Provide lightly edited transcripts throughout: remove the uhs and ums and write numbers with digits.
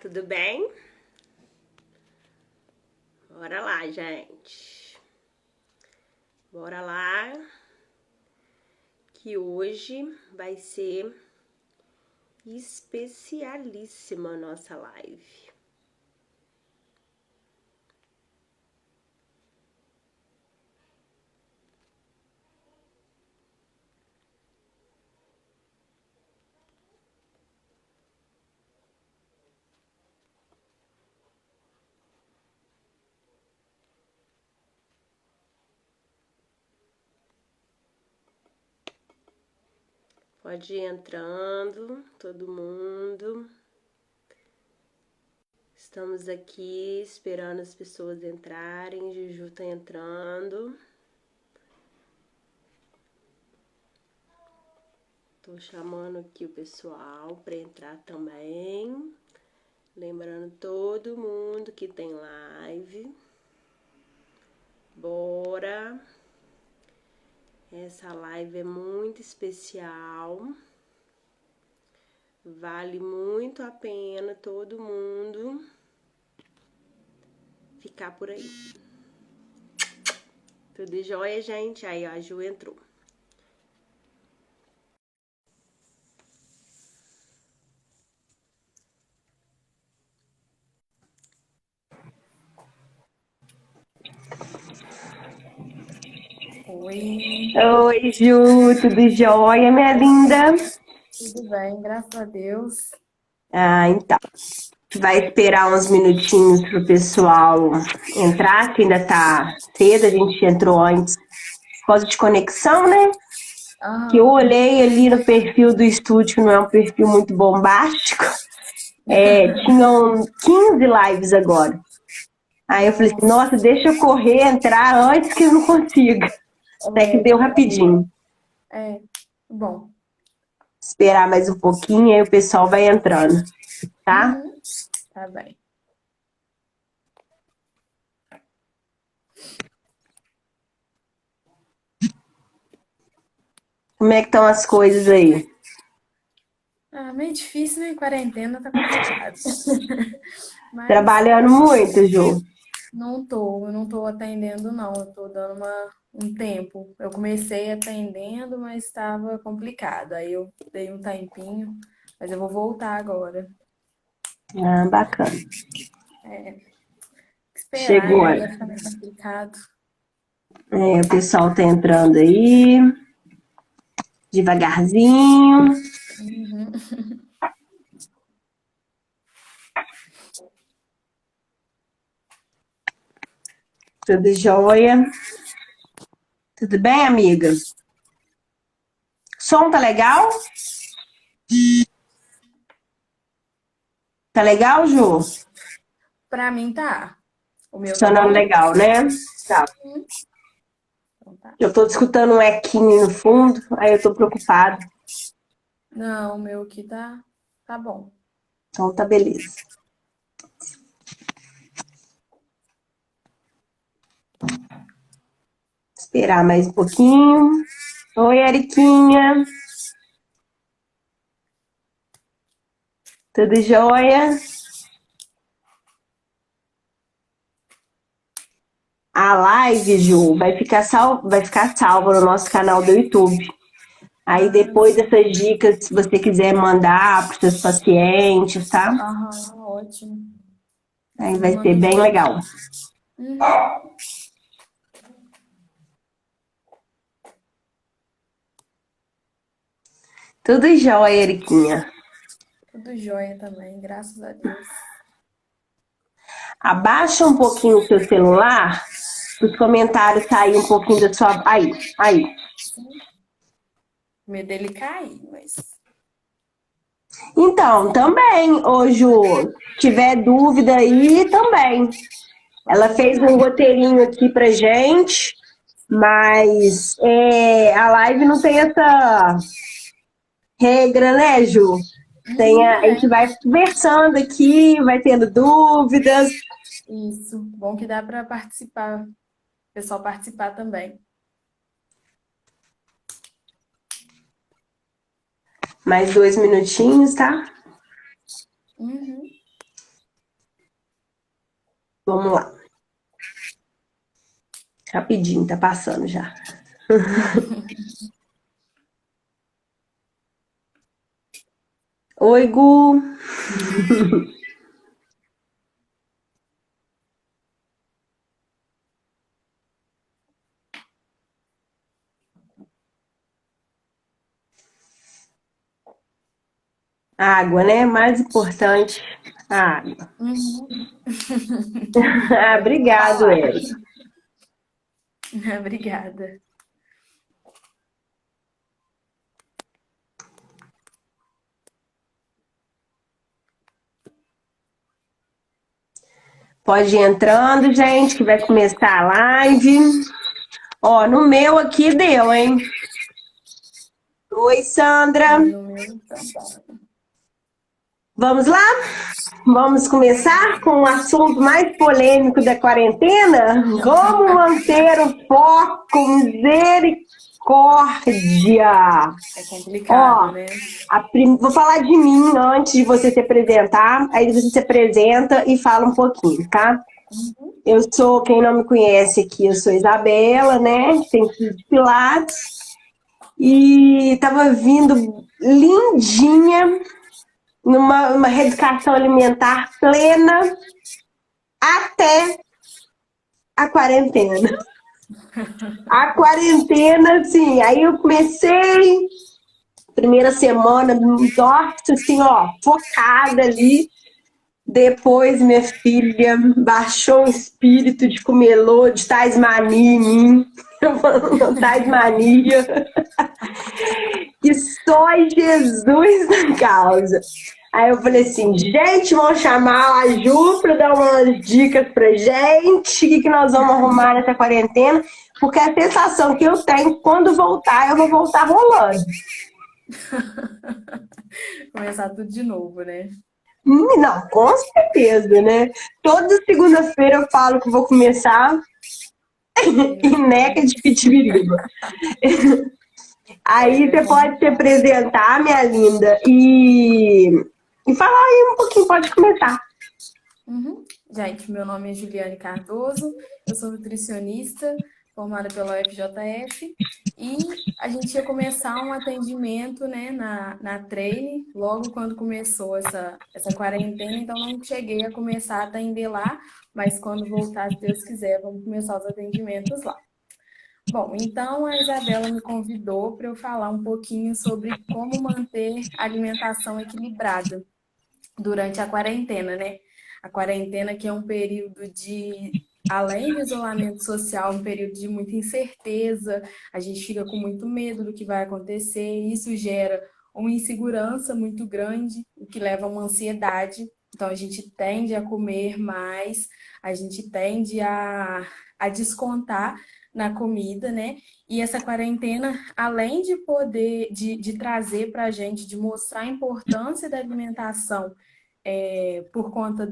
tudo bem? Bora lá, gente. Bora lá, que hoje vai ser especialíssima a nossa live. Pode ir entrando, todo mundo. Estamos aqui esperando as pessoas entrarem. Juju tá entrando. Tô chamando aqui o pessoal para entrar também. Lembrando todo mundo que tem live. Bora! Essa live é muito especial. Vale muito a pena todo mundo ficar por aí. Tudo jóia, gente? Aí, ó, a Ju entrou. Oi, Oi, Ju, tudo jóia, minha linda? tudo bem, graças a Deus. Então. Vai esperar uns minutinhos pro pessoal entrar, que ainda tá cedo, a gente entrou antes por causa de conexão, né? Que eu olhei ali no perfil do estúdio, que não é um perfil muito bombástico. Tinham 15 lives agora. Aí eu falei assim, nossa, deixa eu correr, entrar antes que eu não consiga. Até que deu rapidinho. Bom. Esperar mais um pouquinho, aí o pessoal vai entrando, tá? Tá bem. Como é que estão as coisas aí? Meio difícil, né? Quarentena tá complicado. Mas Trabalhando muito, Ju. eu não tô atendendo, não. Eu tô dando um tempo. Eu comecei atendendo, mas estava complicado. Aí eu dei um tempinho, mas eu vou voltar agora. Bacana. Esperar, Chegou. né? Vai ficar mais complicado. O pessoal tá entrando aí, devagarzinho. Tudo jóia? Tudo bem, amiga? Som tá legal? Tá legal, Ju? Pra mim tá. O meu tá Funcionando bom? legal, né? Tá. Então tá. Eu tô escutando um equinho no fundo, aí eu tô preocupada. Não, o meu aqui tá bom. Então tá beleza. Esperar mais um pouquinho. Oi, Eriquinha. Tudo jóia? A live, Ju, vai ficar salva no nosso canal do YouTube. Aí depois dessas dicas, se você quiser mandar para os seus pacientes, tá? Aham, ótimo. Aí Você me vai ser manda bem mesmo. legal. Tudo jóia, Eriquinha. Tudo jóia também, graças a Deus. Abaixa um pouquinho o seu celular, os comentários saírem um pouquinho da sua... Aí. O medo dele cair, mas. Então, também, ô Ju, se tiver dúvida aí, também. Ela Pode fez mandar. um roteirinho aqui pra gente, mas a live não tem essa regra, né, Ju? A gente vai conversando aqui, vai tendo dúvidas. Isso. Bom que dá para participar. O pessoal participar também. Mais 2 minutinhos, tá? Vamos lá. Rapidinho, tá passando já. Oi, Gu. Água, né? Mais importante, a água. Uhum. Ah, Pode obrigado, falar. Érica. Obrigada. Pode ir entrando, gente, que vai começar a live. Ó, no meu aqui deu, hein? Oi, Sandra. No meu também. Vamos lá? Vamos começar com o assunto mais polêmico da quarentena? Como manter o foco? Misericórdia! É complicado, Ó, né? vou falar de mim antes de você se apresentar, aí você se apresenta e fala um pouquinho, tá? Uhum. Eu sou, quem não me conhece aqui, eu sou Isabela, né? Tenho filho de Pilates e tava vindo lindinha numa reeducação alimentar plena até a quarentena. A quarentena, assim, aí eu comecei, primeira semana, nossa, assim, ó, focada ali. Depois, minha filha, baixou um espírito de comelô, de Tasmania em mim. Eu falando, Tasmania. Que só Jesus na causa. Aí eu falei assim, gente, vamos chamar a Ju para dar umas dicas pra gente, o que nós vamos arrumar nessa quarentena, porque a sensação que eu tenho, quando voltar, eu vou voltar rolando. Começar tudo de novo, né? Não, com certeza, né? Toda segunda-feira eu falo que vou começar E e não neca de pitibiriba. Aí é você pode se complicado. apresentar, minha linda, e falar aí um pouquinho, pode começar. Uhum. Gente, meu nome é Juliane Cardoso, eu sou nutricionista, formada pela UFJF, e a gente ia começar um atendimento, né, na Treine, logo quando começou essa quarentena, então não cheguei a começar a atender lá, mas quando voltar, se Deus quiser, vamos começar os atendimentos lá. Bom, então a Isabela me convidou para eu falar um pouquinho sobre como manter a alimentação equilibrada durante a quarentena, né? A quarentena que é um período de, além de isolamento social, um período de muita incerteza, a gente fica com muito medo do que vai acontecer, e isso gera uma insegurança muito grande, o que leva a uma ansiedade. Então a gente tende a comer mais, a gente tende a descontar na comida, né? E essa quarentena, além de poder, de trazer para a gente, de mostrar a importância da alimentação por conta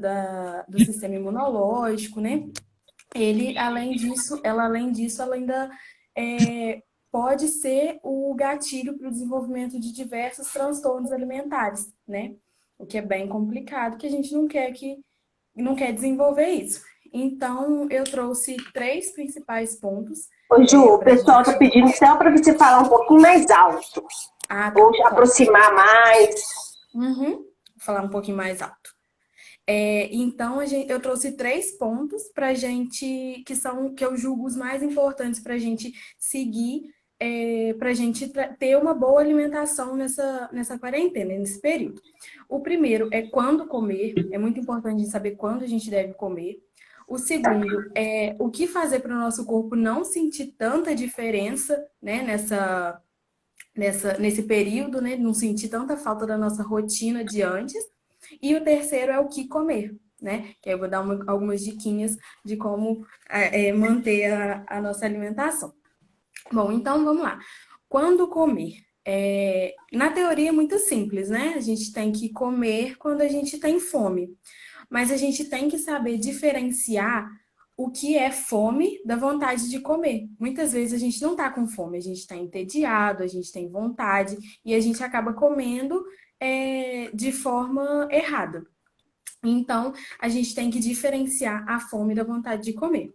do sistema imunológico, né? Além disso, ela ainda pode ser o gatilho para o desenvolvimento de diversos transtornos alimentares, né? O que é bem complicado, que a gente não quer desenvolver isso. Então, eu trouxe três principais pontos Ô, Ju, o para a pessoal tá gente. pedindo só para você falar um pouquinho mais alto, Ah, ou tá, claro. aproximar mais. Uhum. Vou falar um pouquinho mais alto. Então, eu trouxe três pontos para gente que eu julgo os mais importantes para a gente seguir, para a gente ter uma boa alimentação nessa quarentena, nesse período. O primeiro é quando comer, é muito importante saber quando a gente deve comer. O segundo é o que fazer para o nosso corpo não sentir tanta diferença, né, nesse período, né, não sentir tanta falta da nossa rotina de antes. E o terceiro é o que comer, né? Que aí eu vou dar algumas diquinhas de como manter a nossa alimentação. Bom, então vamos lá. Quando comer? Na teoria é muito simples, né? A gente tem que comer quando a gente tem fome. Mas a gente tem que saber diferenciar o que é fome da vontade de comer. Muitas vezes a gente não tá com fome, a gente tá entediado, a gente tem vontade e a gente acaba comendo de forma errada. Então, a gente tem que diferenciar a fome da vontade de comer.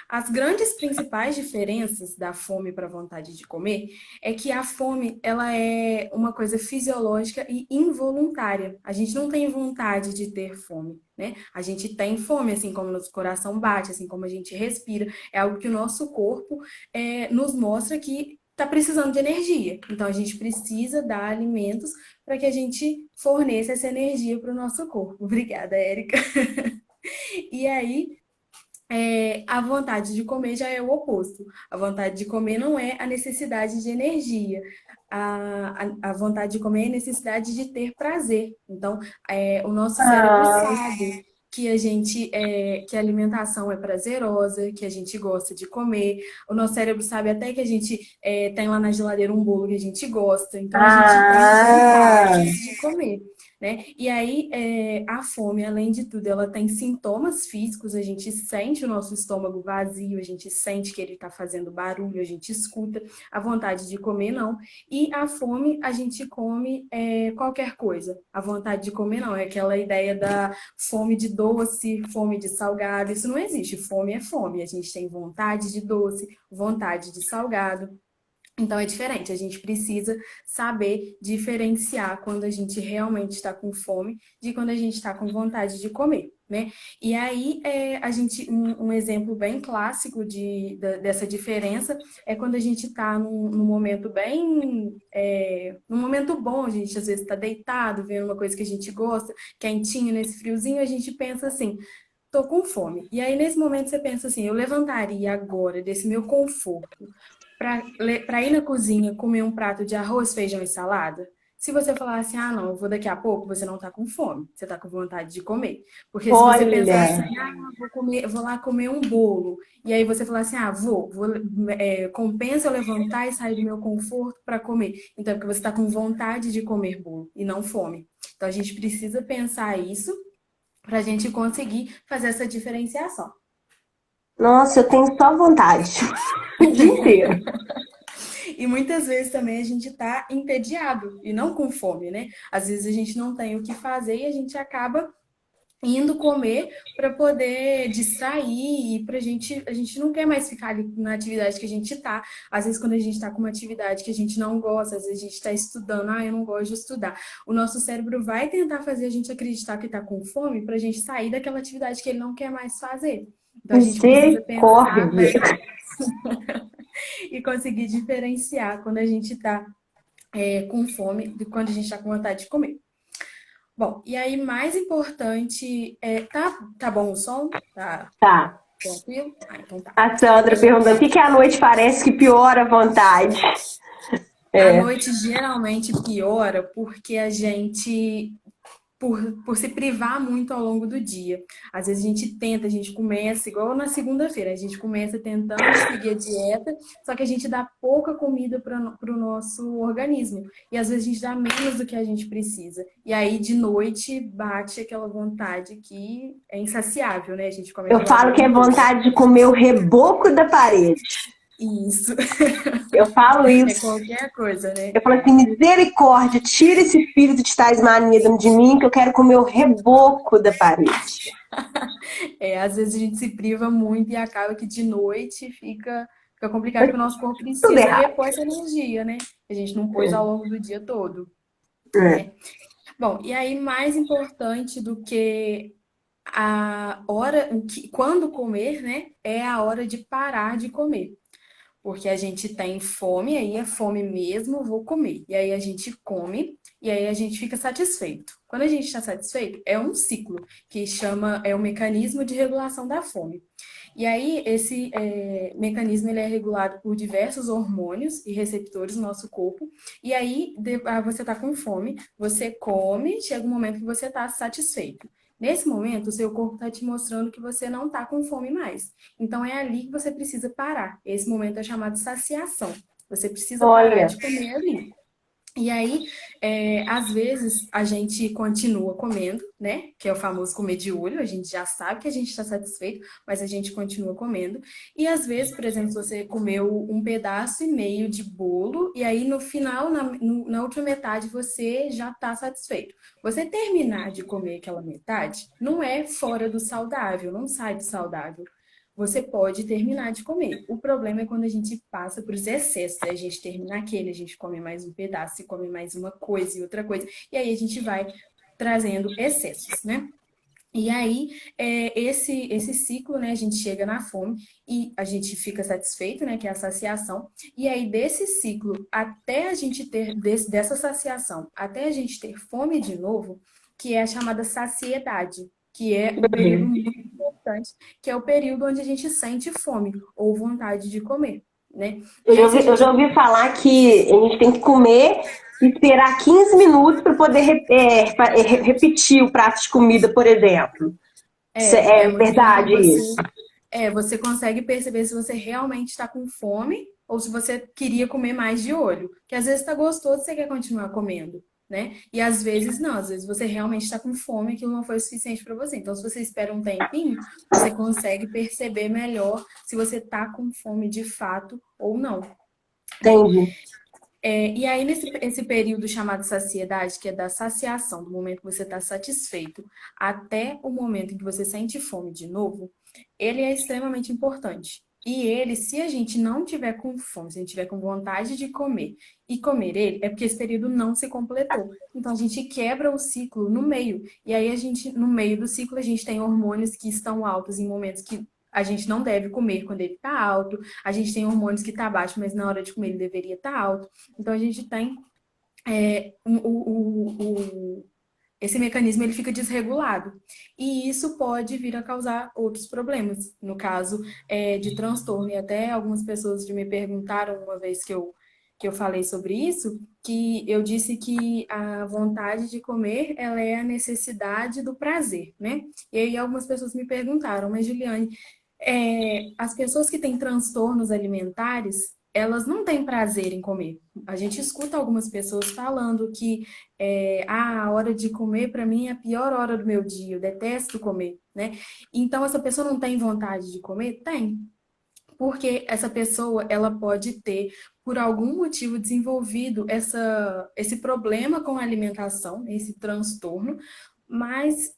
As grandes principais diferenças da fome para a vontade de comer é que a fome, ela é uma coisa fisiológica e involuntária. A gente não tem vontade de ter fome, né? A gente tem fome, assim como nosso coração bate, assim como a gente respira. É algo que o nosso corpo nos mostra que está precisando de energia. Então, a gente precisa dar alimentos para que a gente forneça essa energia para o nosso corpo. Obrigada, Érica. E aí, a vontade de comer já é o oposto. A vontade de comer não é a necessidade de energia. A vontade de comer é a necessidade de ter prazer. Então, o nosso cérebro Ah, sabe que a alimentação é prazerosa, que a gente gosta de comer. O nosso cérebro sabe até que a gente tem lá na geladeira um bolo que a gente gosta. Então, a gente tem ah, vontade de comer. Né? E aí, a fome, além de tudo, ela tem sintomas físicos, a gente sente o nosso estômago vazio, a gente sente que ele está fazendo barulho, a gente escuta, a vontade de comer não. E a fome, a gente come qualquer coisa. A vontade de comer não, é aquela ideia da fome de doce, fome de salgado, isso não existe. Fome é fome, a gente tem vontade de doce, vontade de salgado. Então é diferente, a gente precisa saber diferenciar quando a gente realmente está com fome de quando a gente está com vontade de comer, né? E aí um exemplo bem clássico dessa diferença é quando a gente está num momento num momento bom, a gente às vezes está deitado, vendo uma coisa que a gente gosta, quentinho nesse friozinho, a gente pensa assim, tô com fome. E aí nesse momento você pensa assim, eu levantaria agora desse meu conforto para ir na cozinha comer um prato de arroz, feijão e salada? Se você falar assim, ah, não, eu vou daqui a pouco, você não tá com fome, você tá com vontade de comer. Porque se você pensar assim, olha. ah, vou lá comer um bolo, e aí você falar assim, ah, compensa eu levantar e sair do meu conforto para comer. Então, é porque você está com vontade de comer bolo e não fome. Então, a gente precisa pensar isso para a gente conseguir fazer essa diferenciação. Nossa, eu tenho só vontade. O dia inteiro. E muitas vezes também a gente está entediado e não com fome, né? Às vezes a gente não tem o que fazer e a gente acaba indo comer para poder distrair e a gente não quer mais ficar ali na atividade que a gente está. Às vezes quando a gente está com uma atividade que a gente não gosta, às vezes a gente está estudando, ah, eu não gosto de estudar. O nosso cérebro vai tentar fazer a gente acreditar que está com fome para a gente sair daquela atividade que ele não quer mais fazer. Então a gente precisa pensar Misericórdia. bem e conseguir diferenciar quando a gente está com fome de quando a gente está com vontade de comer. Bom, e aí mais importante tá bom o som? Tá Tá. tranquilo? Ah, então tá. A Sandra perguntando o que que à noite parece que piora a vontade. A É. noite geralmente piora porque a gente por se privar muito ao longo do dia. Às vezes a gente começa, igual na segunda-feira, a gente começa tentando seguir a dieta, só que a gente dá pouca comida para o nosso organismo. E às vezes a gente dá menos do que a gente precisa. E aí de noite bate aquela vontade que é insaciável, né? A gente come Eu aquela falo que é gordura. vontade de comer o reboco da parede. Isso. Eu falo É isso. qualquer coisa, né? Eu falo assim, misericórdia, tira esse espírito de Tasmania de mim, que eu quero comer o reboco da parede. Às vezes a gente se priva muito e acaba que de noite fica complicado, porque o nosso corpo Tudo precisa errado. repor essa energia, né? A gente não pôs ao longo do dia todo, É. né? Bom, e aí mais importante do que a hora, quando comer, né? É a hora de parar de comer. Porque a gente tem fome, aí é fome mesmo, vou comer. E aí a gente come, e aí a gente fica satisfeito. Quando a gente está satisfeito, é um ciclo que é o mecanismo de regulação da fome. E aí esse mecanismo ele é regulado por diversos hormônios e receptores no nosso corpo. E aí você está com fome, você come, chega um momento que você está satisfeito. Nesse momento, o seu corpo está te mostrando que você não está com fome mais. Então é ali que você precisa parar. Esse momento é chamado de saciação. Você precisa parar Olha, de comer ali. E aí, às vezes, a gente continua comendo, né? Que é o famoso comer de olho. A gente já sabe que a gente está satisfeito, mas a gente continua comendo. E às vezes, por exemplo, você comeu um pedaço e meio de bolo, e aí no final, na última metade, você já está satisfeito. Você terminar de comer aquela metade não é fora do saudável, não sai do saudável. Você pode terminar de comer. O problema é quando a gente passa por os excessos. A gente termina aquele, a gente come mais um pedaço, e come mais uma coisa e outra coisa. E aí a gente vai trazendo excessos, né? E aí, esse ciclo, né, a gente chega na fome e a gente fica satisfeito, né, que é a saciação. E aí, desse ciclo, até a gente ter, dessa saciação, até a gente ter fome de novo, que é a chamada saciedade, que é um período muito importante, que é o período onde a gente sente fome ou vontade de comer, né? E aí, se a Eu gente já ouvi falar que a gente tem que comer e esperar 15 minutos para poder repetir o prato de comida, por exemplo. é É muito bom verdade isso? você consegue perceber se você realmente está com fome ou se você queria comer mais de olho. Que às vezes está gostoso e você quer continuar comendo, né? E às vezes não, às vezes você realmente está com fome e aquilo não foi o suficiente para você. Então, se você espera um tempinho, você consegue perceber melhor se você está com fome de fato ou não, né? Entendi. E aí, nesse esse período chamado saciedade, que é da saciação, do momento que você está satisfeito, até o momento em que você sente fome de novo, ele é extremamente importante. E ele, se a gente não tiver com fome, se a gente tiver com vontade de comer e comer ele, é porque esse período não se completou. Então a gente quebra o ciclo no meio. E aí a gente, no meio do ciclo, a gente tem hormônios que estão altos em momentos que a gente não deve comer quando ele está alto. A gente tem hormônios que está baixo, mas na hora de comer ele deveria estar alto. Então a gente tem esse mecanismo ele fica desregulado. E isso pode vir a causar outros problemas, no caso de transtorno. E até algumas pessoas me perguntaram uma vez que eu falei sobre isso, que eu disse que a vontade de comer, ela é a necessidade do prazer, né? E aí algumas pessoas me perguntaram, mas Juliane, as pessoas que têm transtornos alimentares, elas não têm prazer em comer. A gente escuta algumas pessoas falando que a hora de comer para mim é a pior hora do meu dia, eu detesto comer, né? Então essa pessoa não tem vontade de comer? Tem, porque essa pessoa ela pode ter por algum motivo desenvolvido esse problema com a alimentação, esse transtorno, mas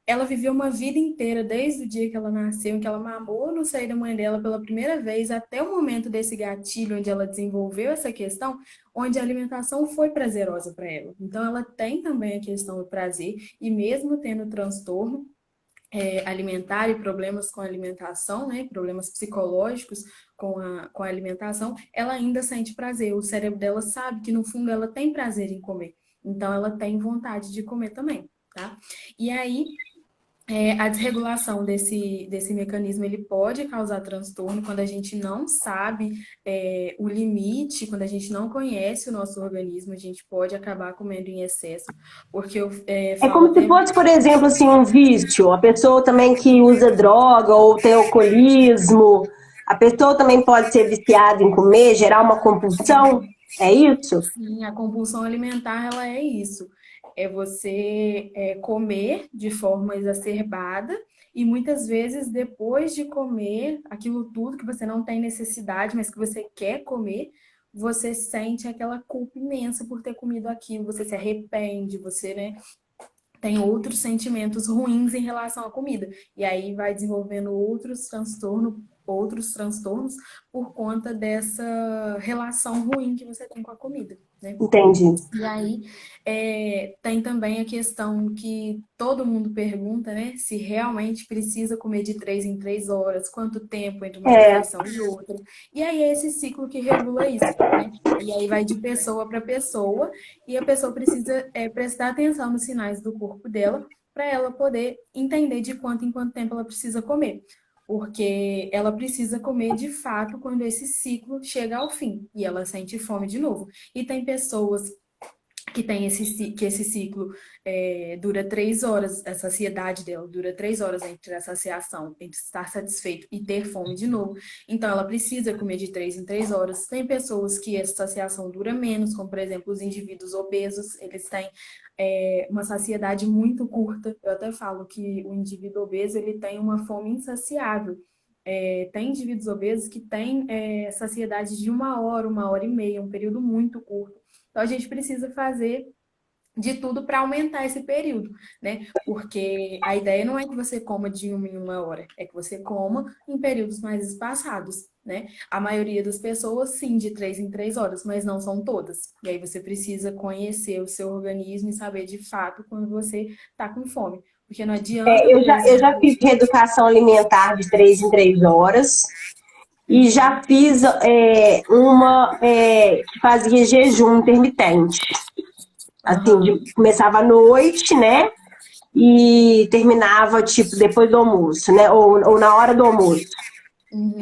ela viveu uma vida inteira, desde o dia que ela nasceu, em que ela mamou no seio da mãe dela pela primeira vez, até o momento desse gatilho, onde ela desenvolveu essa questão, onde a alimentação foi prazerosa para ela. Então, ela tem também a questão do prazer, e mesmo tendo transtorno, alimentar e problemas com a alimentação, né, problemas psicológicos com a alimentação, ela ainda sente prazer. O cérebro dela sabe que, no fundo, ela tem prazer em comer. Então, ela tem vontade de comer também, tá? E aí, a desregulação desse mecanismo ele pode causar transtorno quando a gente não sabe o limite, quando a gente não conhece o nosso organismo, a gente pode acabar comendo em excesso, porque eu É falo como se até. fosse, por exemplo, assim, um vício. A pessoa também que usa droga ou tem alcoolismo, a pessoa também pode ser viciada em comer, gerar uma compulsão. É isso? Sim, a compulsão alimentar, ela é isso. É você comer de forma exacerbada e muitas vezes depois de comer aquilo tudo que você não tem necessidade, mas que você quer comer, você sente aquela culpa imensa por ter comido aquilo, você se arrepende, você, né, tem outros sentimentos ruins em relação à comida. E aí vai desenvolvendo outros transtornos por conta dessa relação ruim que você tem com a comida, né? Entendi. E aí tem também a questão que todo mundo pergunta, né? Se realmente precisa comer de 3 em 3 horas, quanto tempo entre uma É, refeição e outra. E aí é esse ciclo que regula isso, né? E aí vai de pessoa para pessoa, e a pessoa precisa prestar atenção nos sinais do corpo dela para ela poder entender de quanto em quanto tempo ela precisa comer. Porque ela precisa comer de fato quando esse ciclo chega ao fim e ela sente fome de novo. E tem pessoas que esse ciclo dura 3 horas, a saciedade dela dura 3 horas entre a saciação, entre estar satisfeito e ter fome de novo. Então, ela precisa comer de 3 em 3 horas. Tem pessoas que essa saciação dura menos, como, por exemplo, os indivíduos obesos, eles têm uma saciedade muito curta. Eu até falo que o indivíduo obeso, ele tem uma fome insaciável. Tem indivíduos obesos que têm saciedade de 1 hora, 1 hora e meia, um período muito curto. Então, a gente precisa fazer de tudo para aumentar esse período, né? Porque a ideia não é que você coma de 1 em 1 hora, é que você coma em períodos mais espaçados, né? A maioria das pessoas, sim, de 3 em 3 horas, mas não são todas. E aí você precisa conhecer o seu organismo e saber de fato quando você está com fome. Porque não adianta, por Eu já exemplo. fiz reeducação alimentar de 3 em 3 horas e já fiz uma que fazia jejum intermitente. Assim, Aham. começava à noite, né? E terminava, tipo, depois do almoço, né? Ou na hora do almoço. Uhum.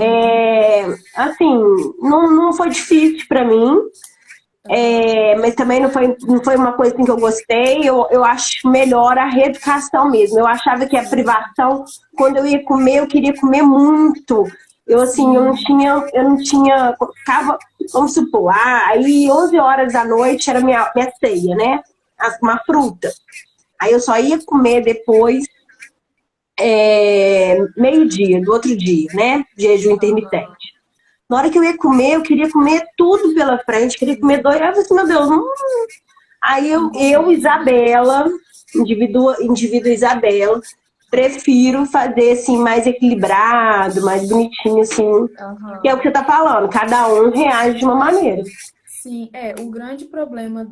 Assim, não foi difícil para mim, Aham. mas também não foi uma coisa assim, que eu gostei. Eu acho melhor a reeducação mesmo. Eu achava que a privação, quando eu ia comer, eu queria comer muito. Eu, assim, Sim. eu não tinha, ficava, vamos supor, aí 11 horas da noite era minha ceia, né? Uma fruta. Aí eu só ia comer depois, meio-dia, do outro dia, né? Jejum intermitente. Aham. Na hora que eu ia comer, eu queria comer tudo pela frente, queria comer dois. Aí eu falei assim, meu Deus, não. Aí Não compensa, né? Isabela, indivíduo Isabela, prefiro fazer assim, mais equilibrado, mais bonitinho, assim. Que é o que Aham. você tá falando, cada um reage de uma maneira. Sim, o grande problema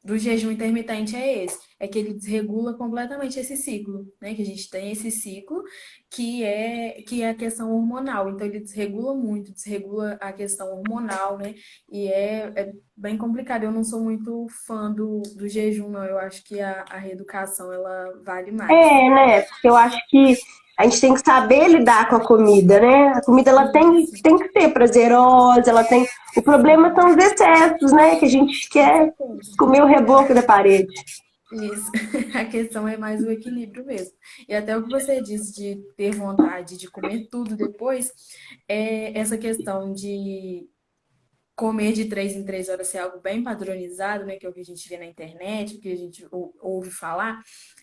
do jejum intermitente é esse, é que ele desregula completamente esse ciclo, né? Que a gente tem esse ciclo que é a questão hormonal. Então ele desregula muito, desregula a questão hormonal, né? E é bem complicado. Eu não sou muito fã do jejum, não. Eu acho que a reeducação ela vale mais. Né? Porque eu acho que a gente tem que saber lidar com a comida, né? A comida ela Isso, tem que ser prazerosa, ela tem. O problema são os excessos, né? Que a gente com quer certeza. comer o reboco da parede. Isso, a questão é mais o equilíbrio mesmo. E até o que você disse de ter vontade de comer tudo depois, essa questão de comer de 3 em 3 horas ser algo bem padronizado, né? Que é o que a gente vê na internet, o que a gente ouve falar.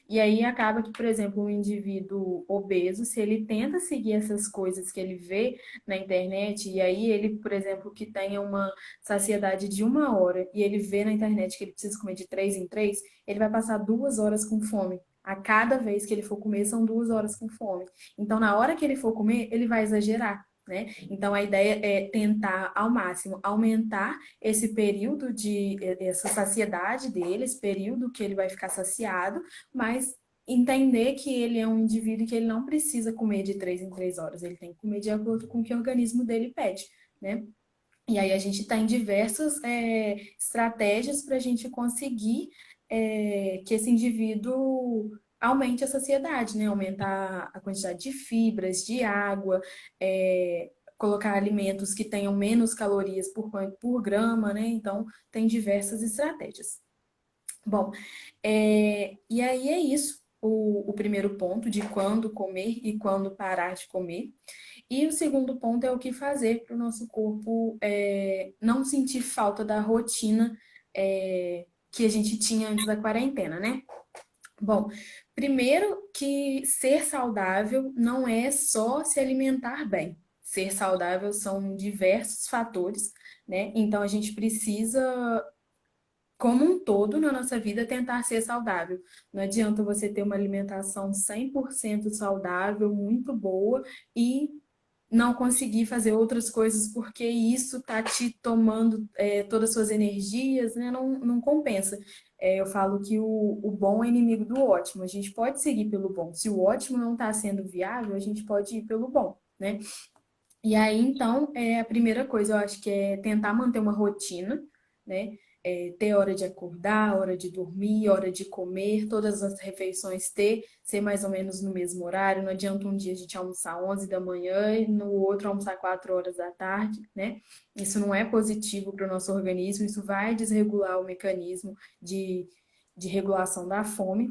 E aí acaba que, por exemplo, um indivíduo obeso, se ele tenta seguir essas coisas que ele vê na internet, e aí ele, por exemplo, que tenha uma saciedade de 1 hora, e ele vê na internet que ele precisa comer de 3 em 3, ele vai passar 2 horas com fome. A cada vez que ele for comer, são 2 horas com fome. Então, na hora que ele for comer, ele vai exagerar, né? Então, a ideia é tentar ao máximo aumentar esse período essa saciedade dele, esse período que ele vai ficar saciado, mas entender que ele é um indivíduo que ele não precisa comer de 3 em 3 horas, ele tem que comer de acordo com o que o organismo dele pede, né? E aí a gente tem diversas estratégias para a gente conseguir que esse indivíduo aumente a saciedade, né? Aumentar a quantidade de fibras, de água, colocar alimentos que tenham menos calorias por grama, né? Então, tem diversas estratégias. Bom, e aí é isso, o primeiro ponto de quando comer e quando parar de comer. E o segundo ponto é o que fazer para o nosso corpo não sentir falta da rotina que a gente tinha antes da quarentena, né? Bom, primeiro que ser saudável não é só se alimentar bem. Ser saudável são diversos fatores, né? Então a gente precisa como um todo na nossa vida, tentar ser saudável. Não adianta você ter uma alimentação 100% saudável, muito boa, e não conseguir fazer outras coisas porque isso tá te tomando todas as suas energias, né? Não compensa. Eu falo que o bom é inimigo do ótimo. A gente pode seguir pelo bom. Se o ótimo não está sendo viável, a gente pode ir pelo bom, né? E aí, então, a primeira coisa eu acho que é tentar manter uma rotina, né? ter hora de acordar, hora de dormir, hora de comer, todas as refeições ser mais ou menos no mesmo horário. Não adianta um dia a gente almoçar 11 da manhã e no outro almoçar 4 horas da tarde, né? Isso não é positivo para o nosso organismo, isso vai desregular o mecanismo de regulação da fome.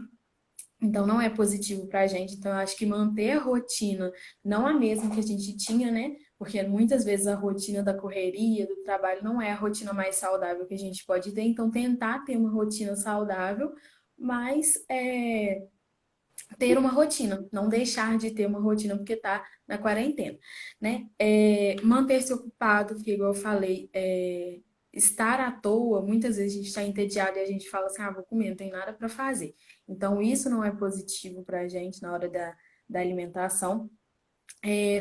Então, não é positivo para a gente. Então, eu acho que manter a rotina, não a mesma que a gente tinha, né? Porque muitas vezes a rotina da correria, do trabalho, não é a rotina mais saudável que a gente pode ter. Então, tentar ter uma rotina saudável, mas ter uma rotina, não deixar de ter uma rotina porque está na quarentena, né? Manter-se ocupado, porque igual eu falei, estar à toa, muitas vezes a gente está entediado e a gente fala assim, vou comer, não tem nada para fazer. Então, isso não é positivo para a gente na hora da alimentação.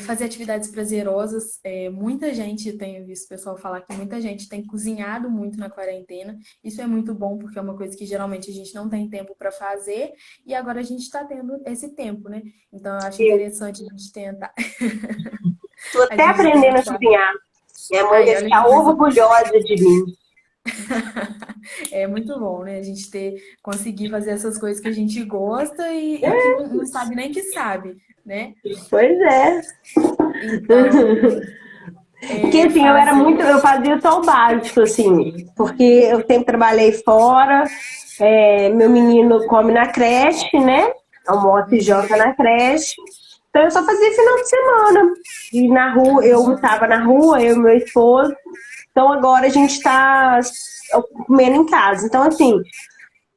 Fazer atividades prazerosas. Muita gente, tenho visto o pessoal falar que muita gente tem cozinhado muito na quarentena. Isso é muito bom, porque é uma coisa que geralmente a gente não tem tempo para fazer, e agora a gente está tendo esse tempo, né? Então, eu acho Eu interessante a gente tentar. tô A até gente aprendendo a tentar. cozinhar. Minha mãe Aí, deve olha que ficar coisa boa. orgulhosa de mim. É muito bom, né? A gente conseguir fazer essas coisas que a gente gosta e que não sabe nem que sabe, né? Pois é. Então, Porque assim, fazer. eu fazia só o básico, assim, porque eu sempre trabalhei fora, meu menino come na creche, né? Almoça e janta na creche. Então eu só fazia final de semana. E na rua, eu estava na rua, eu e meu esposo. Então agora a gente está comendo em casa. Então, assim,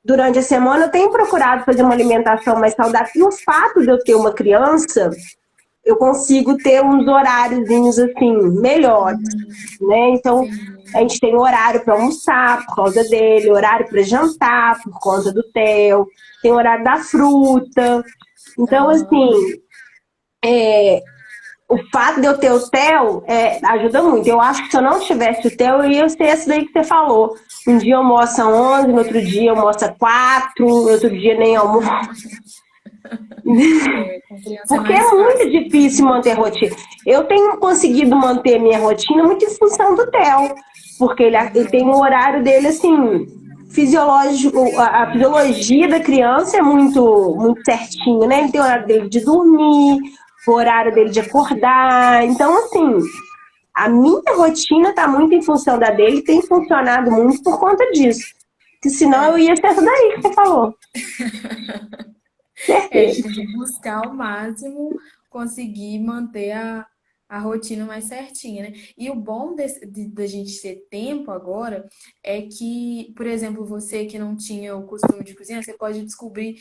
durante a semana eu tenho procurado fazer uma alimentação mais saudável. E o fato de eu ter uma criança, eu consigo ter uns horáriozinhos assim, melhores, né? Então, Sim. a gente tem horário para almoçar por causa dele, horário para jantar por conta do Theo, tem horário da fruta. Então, Aham. assim, o fato de eu ter o Theo ajuda muito. Eu acho que se eu não tivesse o Theo, eu ia ser esse daí que você falou. Um dia eu almoço 11, no outro dia eu almoço 4, no outro dia nem almoço. Com criança é Porque é mais muito fácil difícil conseguir manter rotina. rotina. Eu tenho conseguido manter minha rotina muito em função do Theo, porque ele tem um horário dele assim, fisiológico, a fisiologia da criança é muito, muito certinho, né? Ele tem o horário dele de dormir, o horário dele de acordar. Então, assim, a minha rotina está muito em função da dele e tem funcionado muito por conta disso. Que senão eu É, ia ser essa daí que você falou. a gente Certeza. tem que buscar ao máximo conseguir manter a rotina mais certinha, né? E o bom da gente ter tempo agora é que, por exemplo, você que não tinha o costume de cozinhar, você pode descobrir,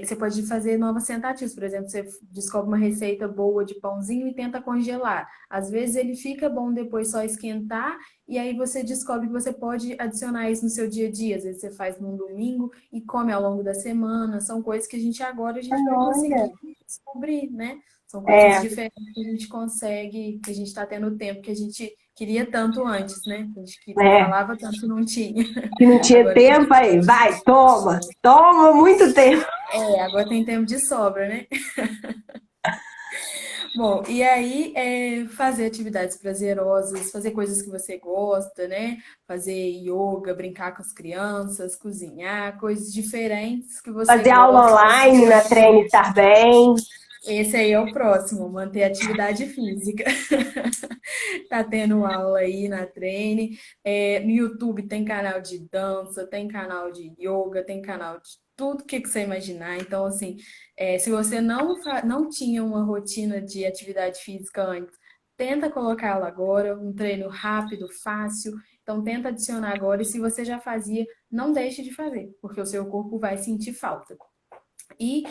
você pode fazer novas tentativas. Por exemplo, você descobre uma receita boa de pãozinho e tenta congelar. Às vezes ele fica bom depois só esquentar, e aí você descobre que você pode adicionar isso no seu dia a dia. Às vezes você faz num domingo e come ao longo da semana. São coisas que a gente vai Olha. conseguir descobrir, né? São coisas É, diferentes que a gente consegue, que a gente está tendo tempo que a gente queria tanto antes, né? A gente é. falava tanto que não tinha. Que não tinha Agora, tempo, aí, vai, toma, toma muito tempo. agora tem tempo de sobra, né? Bom, e aí fazer atividades prazerosas, fazer coisas que você gosta, né? Fazer yoga, brincar com as crianças, cozinhar, coisas diferentes que você Fazer aula gosta. online na treino estar bem. Esse aí é o próximo, manter atividade física. Tá tendo aula aí na Treine. No YouTube tem canal de dança, tem canal de yoga, tem canal de tudo que você imaginar. Então, assim, se você não tinha uma rotina de atividade física antes, tenta colocá-la agora, um treino rápido, fácil. Então, tenta adicionar agora. E se você já fazia, não deixe de fazer, porque o seu corpo vai sentir falta. E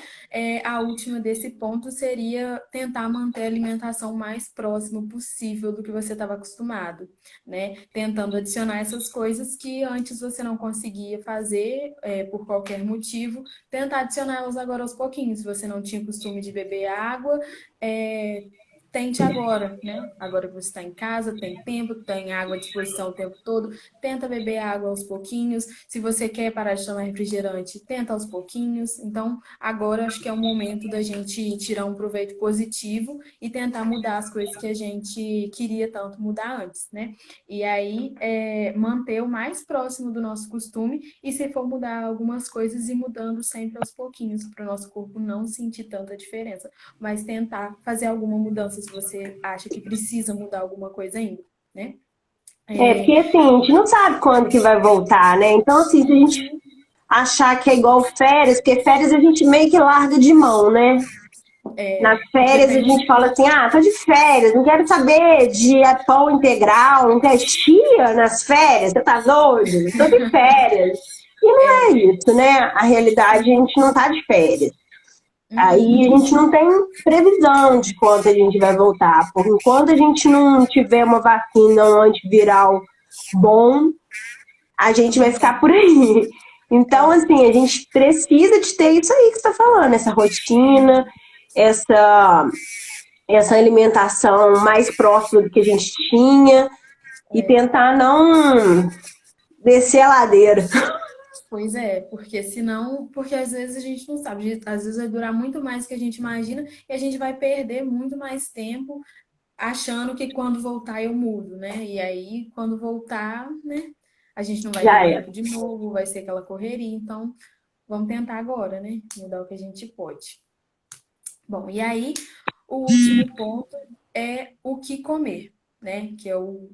a última desse ponto seria tentar manter a alimentação mais próxima possível do que você estava acostumado, né? Tentando adicionar essas coisas que antes você não conseguia fazer por qualquer motivo, tentar adicioná-las agora aos pouquinhos. Se você não tinha costume de beber água, é, tente agora, né? Agora que você está em casa, tem tempo, tem água à disposição o tempo todo, tenta beber água aos pouquinhos. Se você quer parar de tomar refrigerante, tenta aos pouquinhos. Então, agora acho que é o momento da gente tirar um proveito positivo e tentar mudar as coisas que a gente queria tanto mudar antes, né? E aí, manter o mais próximo do nosso costume e se for mudar algumas coisas, ir mudando sempre aos pouquinhos, para o nosso corpo não sentir tanta diferença, mas tentar fazer alguma mudança se você acha que precisa mudar alguma coisa ainda, né? Porque assim, a gente não sabe quando que vai voltar, né? Então, assim, se a gente Uhum. achar que é igual férias, porque férias a gente meio que larga de mão, né? Nas férias a gente Depende. fala assim, tô de férias, não quero saber de pão integral, não quero chia nas férias, você tá doido? Eu tô de férias. E não é isso, né? A realidade, a gente não tá de férias. Aí a Uhum. gente não tem previsão de quando a gente vai voltar. Por enquanto a gente não tiver uma vacina ou um antiviral bom, a gente vai ficar por aí. Então, assim, a gente precisa de ter isso aí que você está falando, essa rotina, essa, essa alimentação mais próxima do que a gente tinha e tentar não descer a ladeira. Pois é, porque senão, porque às vezes a gente não sabe, às vezes vai durar muito mais do que a gente imagina e a gente vai perder muito mais tempo achando que quando voltar eu mudo, né? E aí, quando voltar, né, a gente não vai ter Já é. tempo de novo, vai ser aquela correria, então vamos tentar agora, né? Mudar o que a gente pode. Bom, e aí, o último ponto é o que comer, né? Que é o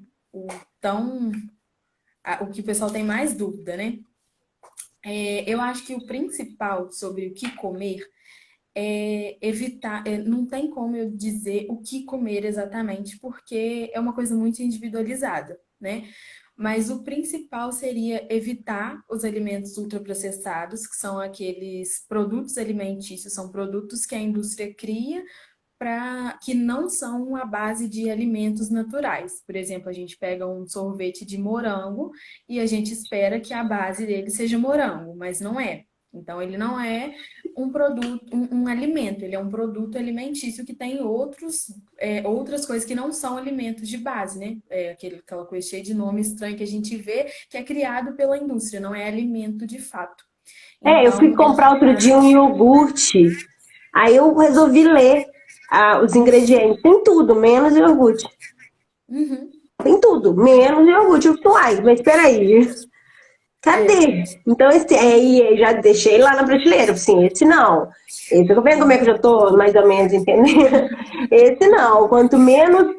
tão, o que o pessoal tem mais dúvida, né? Eu acho que o principal sobre o que comer é evitar, não tem como eu dizer o que comer exatamente, porque é uma coisa muito individualizada, né? Mas o principal seria evitar os alimentos ultraprocessados, que são aqueles produtos alimentícios, são produtos que a indústria cria para que não são a base de alimentos naturais. Por exemplo, a gente pega um sorvete de morango e a gente espera que a base dele seja morango, mas não é. Então, ele não é um produto, um alimento, ele é um produto alimentício que tem outras coisas que não são alimentos de base, né? Aquela coisa cheia de nome estranho que a gente vê, que é criado pela indústria, não é alimento de fato. Eu fui Então, comprar outro dia um iogurte, aí eu resolvi ler os ingredientes. Tem tudo, menos iogurte. uhum, Tem tudo, menos iogurte. Eu falei, ai, mas peraí, é, cadê? Então, esse aí já deixei lá na prateleira. Assim, esse não. Esse, eu vendo como é que eu já tô mais ou menos entendendo. Esse não. Quanto menos,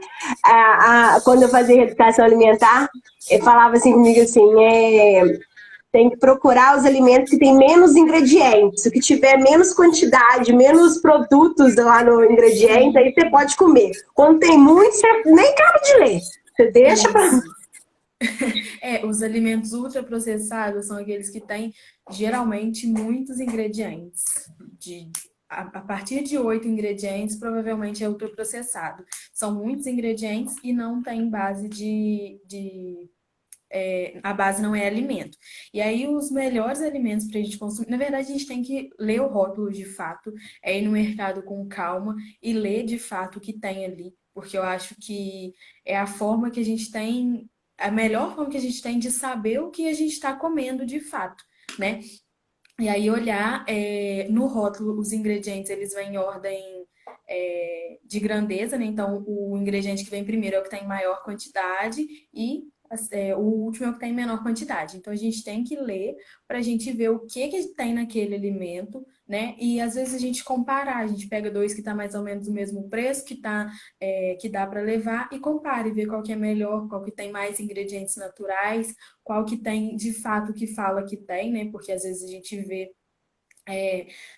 quando eu fazia educação alimentar, ele falava assim comigo assim, tem que procurar os alimentos que têm menos ingredientes. O que tiver menos quantidade, menos produtos lá no ingrediente, sim, aí você pode comer. Quando tem muito, você nem cabe de ler. Você deixa pra... isso. Os alimentos ultraprocessados são aqueles que têm geralmente muitos ingredientes. A partir de 8 ingredientes, provavelmente é ultraprocessado. São muitos ingredientes e não tem base a base não é alimento. E aí, os melhores alimentos para a gente consumir, na verdade, a gente tem que ler o rótulo de fato, ir no mercado com calma e ler de fato o que tem ali, porque eu acho que é a forma que a gente tem, a melhor forma que a gente tem de saber o que a gente está comendo de fato, né? E aí, olhar no rótulo os ingredientes, eles vêm em ordem. De grandeza, né? Então, o ingrediente que vem primeiro é o que tem maior quantidade e o último é o que tem menor quantidade. Então, a gente tem que ler para a gente ver o que tem naquele alimento, né? E às vezes a gente comparar, a gente pega dois que está mais ou menos o mesmo preço, que dá para levar e compara e ver qual que é melhor, qual que tem mais ingredientes naturais, qual que tem de fato o que fala que tem, né? Porque às vezes a gente vê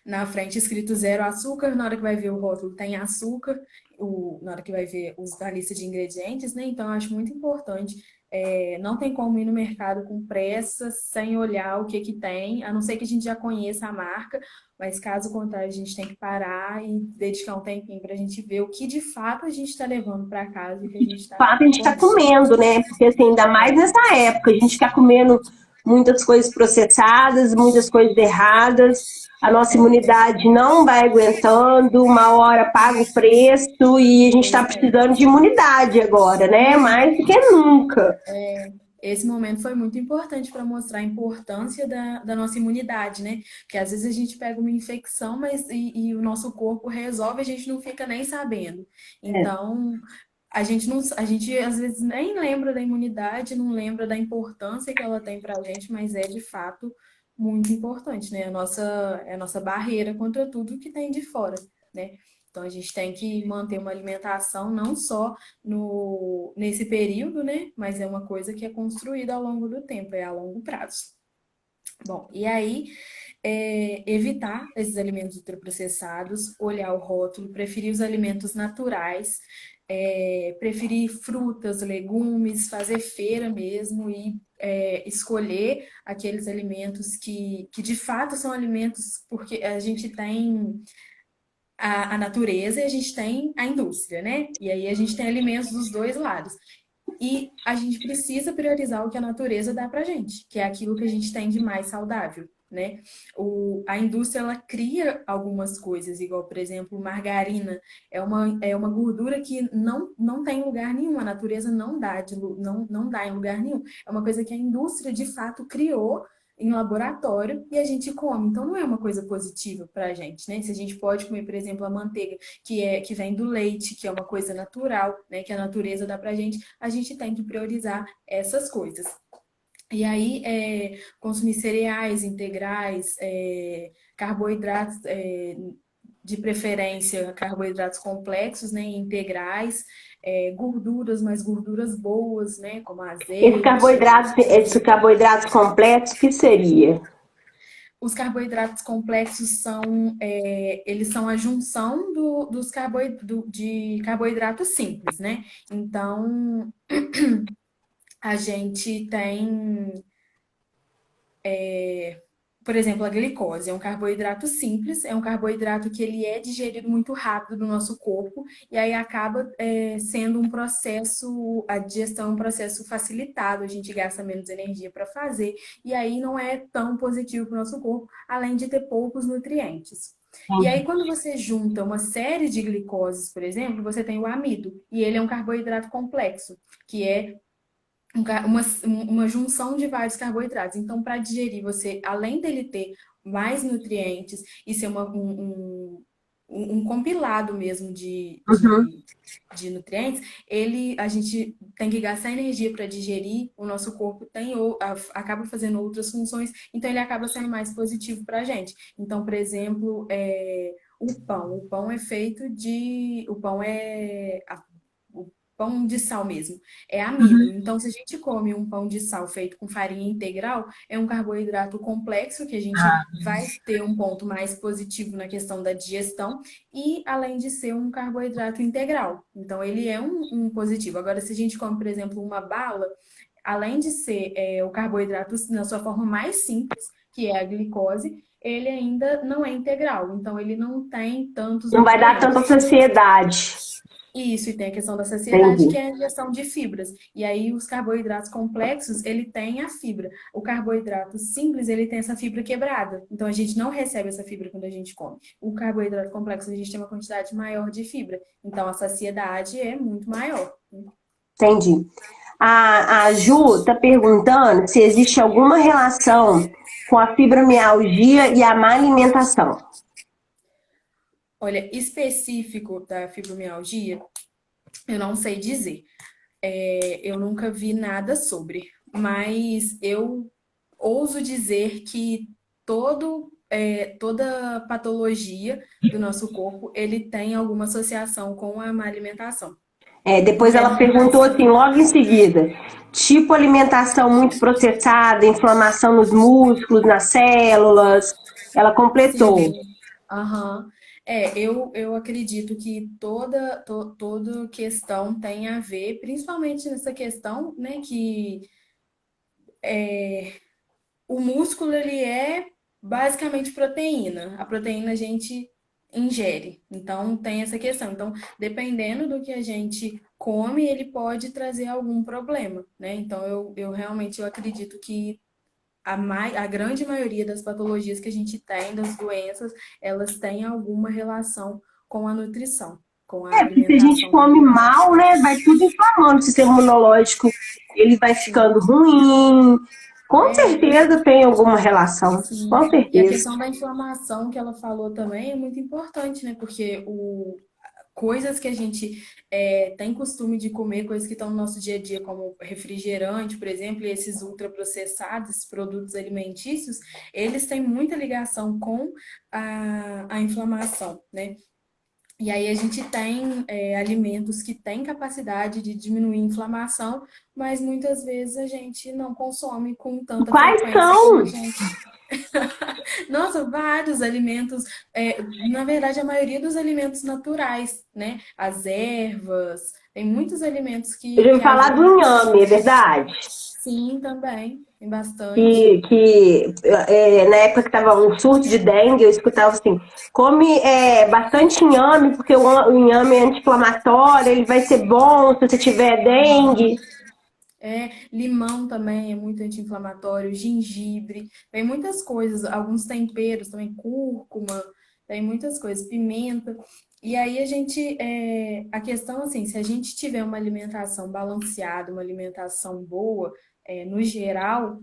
na frente escrito zero açúcar, na hora que vai ver o rótulo tem açúcar, na hora que vai ver a lista de ingredientes, né? Então, eu acho muito importante. Não tem como ir no mercado com pressa, sem olhar o que que tem, a não ser que a gente já conheça a marca, mas caso contrário, a gente tem que parar e dedicar um tempinho para a gente ver o que de fato a gente está levando para casa e o que a gente De está fato, a gente está comendo. comendo, né? Porque, assim, ainda mais nessa época, a gente fica comendo muitas coisas processadas, muitas coisas erradas. a nossa imunidade não vai aguentando, uma hora paga o preço e a gente está Pois é. precisando de imunidade agora, né? Mais do que nunca. Esse momento foi muito importante para mostrar a importância da nossa imunidade, né? Porque às vezes a gente pega uma infecção, mas e o nosso corpo resolve, a gente não fica nem sabendo. É. Então, a gente não, a gente às vezes nem lembra da imunidade, não lembra da importância que ela tem para a gente, mas é de fato muito importante, né? É a nossa barreira contra tudo que tem de fora, né? Então a gente tem que manter uma alimentação não só no, nesse período, né? Mas é uma coisa que é construída ao longo do tempo, é a longo prazo. Bom, e aí evitar esses alimentos ultraprocessados, olhar o rótulo, preferir os alimentos naturais, preferir frutas, legumes, fazer feira mesmo e escolher aqueles alimentos que de fato são alimentos, porque a gente tem a natureza e a gente tem a indústria, né? E aí a gente tem alimentos dos dois lados. E a gente precisa priorizar o que a natureza dá pra gente, que é aquilo que a gente tem de mais saudável, né? A indústria, ela cria algumas coisas, igual, por exemplo, margarina. É uma gordura que não tem lugar nenhum, a natureza não dá, não dá em lugar nenhum. É uma coisa que a indústria, de fato, criou em laboratório e a gente come. Então, não é uma coisa positiva para a gente, né? Se a gente pode comer, por exemplo, a manteiga que vem do leite, que é uma coisa natural, né? Que a natureza dá para a gente tem que priorizar essas coisas. E aí, consumir cereais integrais, carboidratos, de preferência, carboidratos complexos, né, integrais, gorduras, mas gorduras boas, né, como azeite. Esse carboidrato completo, que seria? Os carboidratos complexos eles são a junção de carboidratos simples, né? Então, a gente tem, por exemplo, a glicose é um carboidrato simples, é um carboidrato que ele é digerido muito rápido no nosso corpo e aí acaba sendo um processo, a digestão é um processo facilitado, a gente gasta menos energia para fazer e aí não é tão positivo para o nosso corpo, além de ter poucos nutrientes. E aí, quando você junta uma série de glicoses, por exemplo, você tem o amido, e ele é um carboidrato complexo, que é uma junção de vários carboidratos. Então, para digerir, você, além dele ter mais nutrientes e ser um compilado mesmo Uhum. de nutrientes, a gente tem que gastar energia para digerir, o nosso corpo acaba fazendo outras funções, então ele acaba sendo mais positivo para a gente. Então, por exemplo, o pão é feito de. O pão é. O pão de sal mesmo, é amido. Então, se a gente come um pão de sal feito com farinha integral, é um carboidrato complexo que a gente vai ter um ponto mais positivo na questão da digestão e além de ser um carboidrato integral. Então, ele é um positivo. Agora, se a gente come, por exemplo, uma bala, além de ser o carboidrato na sua forma mais simples, que é a glicose, ele ainda não é integral. Então, ele não tem tantos Não vai dar nutrientes. tanta saciedade. Isso, e tem a questão da saciedade, que Entendi. é a ingestão de fibras. E aí, os carboidratos complexos, ele tem a fibra. O carboidrato simples, ele tem essa fibra quebrada. Então, a gente não recebe essa fibra quando a gente come. O carboidrato complexo, a gente tem uma quantidade maior de fibra. Então, a saciedade é muito maior. Entendi. A Ju está perguntando se existe alguma relação com a fibromialgia e a má alimentação. Olha, específico da fibromialgia, eu não sei dizer. Eu nunca vi nada sobre. Mas eu ouso dizer que toda patologia do nosso corpo, ele tem alguma associação com a má alimentação. Depois Porque a ela perguntou assim, alimentação, logo em seguida, tipo alimentação muito processada, inflamação nos músculos, nas células. Ela completou. sim, aham. Eu acredito que toda questão tem a ver, principalmente nessa questão, né, que o músculo, ele é basicamente proteína. A proteína a gente ingere. Então, tem essa questão. Então, dependendo do que a gente come, ele pode trazer algum problema, né? Então, eu realmente eu acredito que a grande maioria das patologias que a gente tem, das doenças, elas têm alguma relação com a nutrição, com a Porque se a gente alimentação. come mal, né, vai tudo inflamando. O sistema imunológico, ele vai ficando ruim. Com certeza tem alguma relação. Sim. Com E a certeza. questão da inflamação que ela falou também é muito importante, né? Porque coisas que a gente tem costume de comer, coisas que estão no nosso dia a dia, como refrigerante, por exemplo, e esses ultraprocessados, esses produtos alimentícios, eles têm muita ligação com a inflamação, né? E aí a gente tem alimentos que têm capacidade de diminuir a inflamação, mas muitas vezes a gente não consome com tanta Quais frequência como a são? gente. Nossa, vários alimentos, na verdade, a maioria dos alimentos naturais, né? As ervas, tem muitos alimentos Eu já que ouvi falar do ajudam. inhame, é verdade? Sim, também, tem bastante. Que na época que tava um surto de dengue, eu escutava assim, come bastante inhame, porque o inhame é anti-inflamatório, ele vai ser bom se você tiver dengue. Limão também é muito anti-inflamatório, gengibre, tem muitas coisas, alguns temperos também, cúrcuma, tem muitas coisas, pimenta. E aí a questão assim, se a gente tiver uma alimentação balanceada, uma alimentação boa, no geral,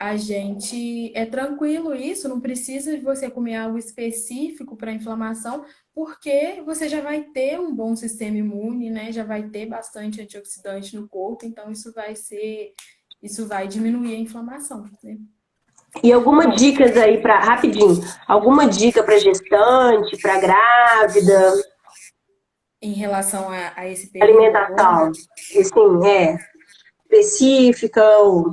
a gente é tranquilo isso, não precisa de você comer algo específico para inflamação, porque você já vai ter um bom sistema imune, né? Já vai ter bastante antioxidante no corpo, então isso vai diminuir a inflamação, né? E alguma Bom, dicas aí para rapidinho, alguma dica para gestante, para grávida, em relação a esse período agora, alimentação, assim, específica ou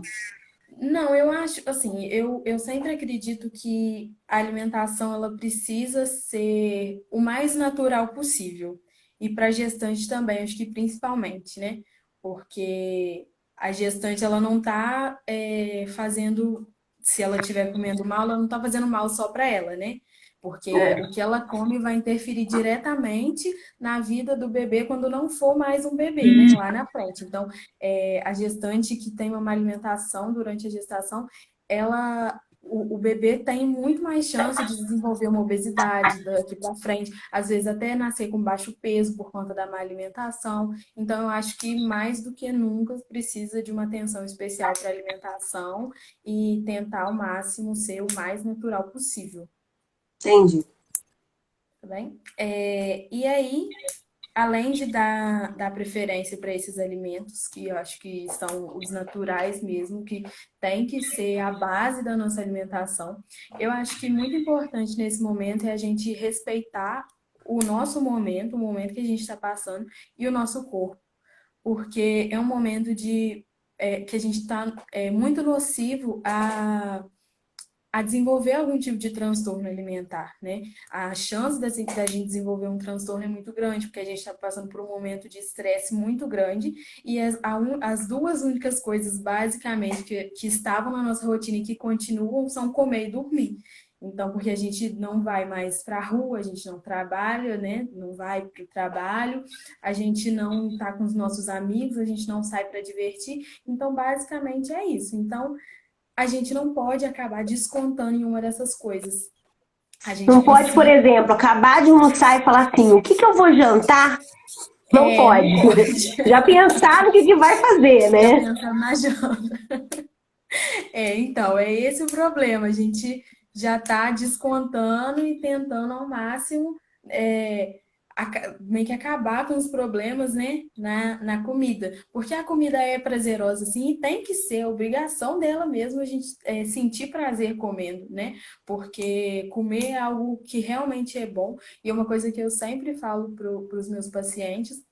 não, eu acho, assim, eu sempre acredito que a alimentação ela precisa ser o mais natural possível. E para a gestante também, acho que principalmente, né? Porque a gestante ela não está fazendo, se ela estiver comendo mal, ela não está fazendo mal só para ela, né? Porque o que ela come vai interferir diretamente na vida do bebê quando não for mais um bebê, né? Lá na frente. Então, a gestante que tem uma má alimentação durante a gestação, o bebê tem muito mais chance de desenvolver uma obesidade daqui para frente, às vezes até nascer com baixo peso por conta da má alimentação. Então, eu acho que mais do que nunca precisa de uma atenção especial para a alimentação e tentar ao máximo ser o mais natural possível, entendi. tá bem? E aí, além de dar preferência para esses alimentos, que eu acho que são os naturais mesmo, que tem que ser a base da nossa alimentação, eu acho que muito importante nesse momento é a gente respeitar o nosso momento, o momento que a gente está passando e o nosso corpo, porque é um momento que a gente está muito nocivo a desenvolver algum tipo de transtorno alimentar, né? A chance da gente desenvolver um transtorno é muito grande, porque a gente está passando por um momento de estresse muito grande e as duas únicas coisas, basicamente, que estavam na nossa rotina e que continuam são comer e dormir. Então, porque a gente não vai mais para a rua, a gente não trabalha, né? Não vai para o trabalho, a gente não está com os nossos amigos, a gente não sai para divertir. Então, basicamente é isso. Então, a gente não pode acabar descontando em uma dessas coisas. A gente Não pode, por precisa. exemplo, acabar de almoçar e falar assim, o que que eu vou jantar? Não pode. Não pode. Já pensaram o que que vai fazer, Já né? pensando na janta. Então, é esse o problema. A gente já está descontando e tentando ao máximo meio que acabar com os problemas, né, na comida. Porque a comida é prazerosa, assim, e tem que ser a obrigação dela mesmo a gente sentir prazer comendo, né? Porque comer é algo que realmente é bom. E é uma coisa que eu sempre falo para os meus pacientes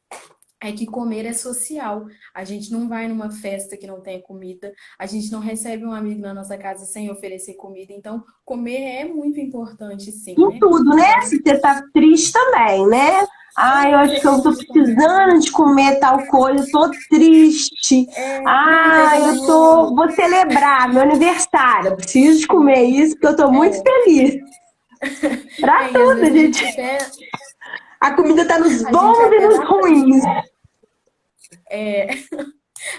é que comer é social. A gente não vai numa festa que não tenha comida, a gente não recebe um amigo na nossa casa sem oferecer comida. Então, comer é muito importante, sim, Em né? tudo, né? Então, Se você tá triste também, né? Ah, eu acho que eu tô sempre também. precisando de comer tal coisa, eu tô triste. Não, Ah, teve vou celebrar meu aniversário, eu preciso de comer isso porque eu tô muito feliz. Pra e às tudo, vezes gente. A comida tá nos a gente bons e até nos dá ruins.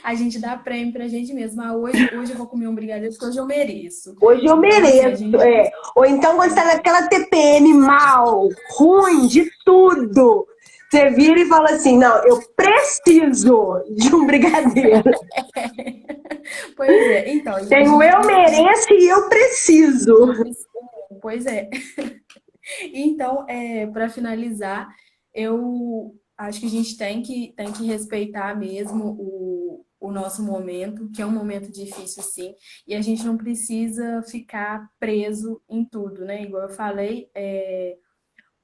A gente dá prêmio pra gente mesmo. Ah, hoje eu vou comer um brigadeiro porque hoje eu mereço. Hoje eu Então, assim, a mereço. gente. É. Ou então, quando está naquela TPM mal, ruim de tudo, você vira e fala assim: não, eu preciso de um brigadeiro. Pois é, então, e a Tem o gente eu precisa. mereço e eu Eu preciso. preciso. Pois é. Então, para finalizar, eu acho que a gente tem que respeitar mesmo o nosso momento, que é um momento difícil, sim, e a gente não precisa ficar preso em tudo, né? Igual eu falei,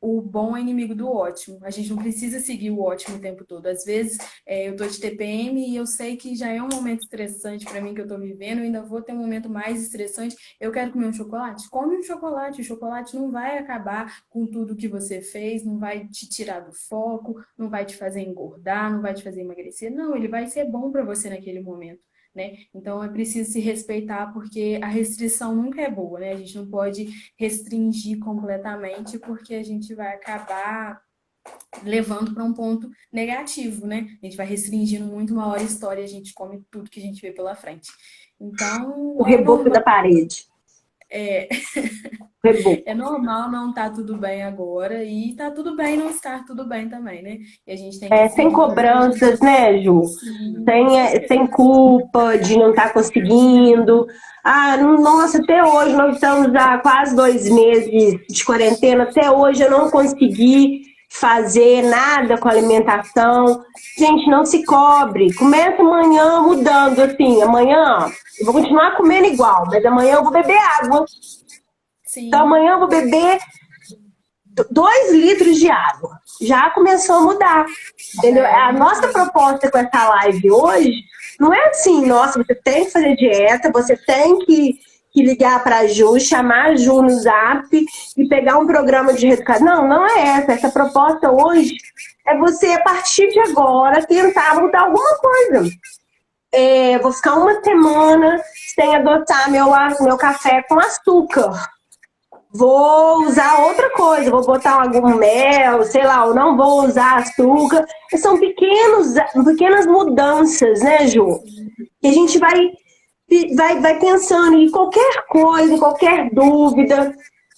o bom é inimigo do ótimo. A gente não precisa seguir o ótimo o tempo todo. Às vezes, eu tô de TPM e eu sei que já é um momento estressante para mim que eu tô vivendo, eu ainda vou ter um momento mais estressante. Eu quero comer um chocolate? Come um chocolate. O chocolate não vai acabar com tudo que você fez, não vai te tirar do foco, não vai te fazer engordar, não vai te fazer emagrecer. Não, ele vai ser bom para você naquele momento. Né? Então é preciso se respeitar porque a restrição nunca é boa, né? A gente não pode restringir completamente, porque a gente vai acabar levando para um ponto negativo, né? A gente vai restringindo muito uma hora história e a gente come tudo que a gente vê pela frente. Então, O reboco da parede. O é reboco. normal não estar tudo bem agora e tá tudo bem não estar tudo bem também, né? E a gente tem que É, sem seguir fazendo. cobranças, né, Ju? Sim, com Sem, certeza. sem culpa de não estar conseguindo. Ah, nossa, até hoje nós estamos há quase 2 meses de quarentena. Até hoje eu não consegui fazer nada com a alimentação. Gente, não se cobre. Começa amanhã mudando, assim. Amanhã eu vou continuar comendo igual, mas amanhã eu vou beber água. Então Sim, amanhã eu vou beber 2 litros de água. Já começou a mudar. já Entendeu? é A alguma nossa coisa. proposta com essa live hoje não é assim, nossa, você tem que fazer dieta, você tem que ligar para a Ju, chamar a Ju no zap e pegar um programa de reeducação. Não, não é essa. Essa proposta hoje é você, a partir de agora, tentar mudar alguma coisa. Vou ficar uma semana sem adotar meu café com açúcar. Vou usar outra coisa, vou botar algum mel, sei lá, ou não vou usar açúcar. São pequenas mudanças, né, Ju? Que a gente vai pensando em qualquer coisa, qualquer dúvida.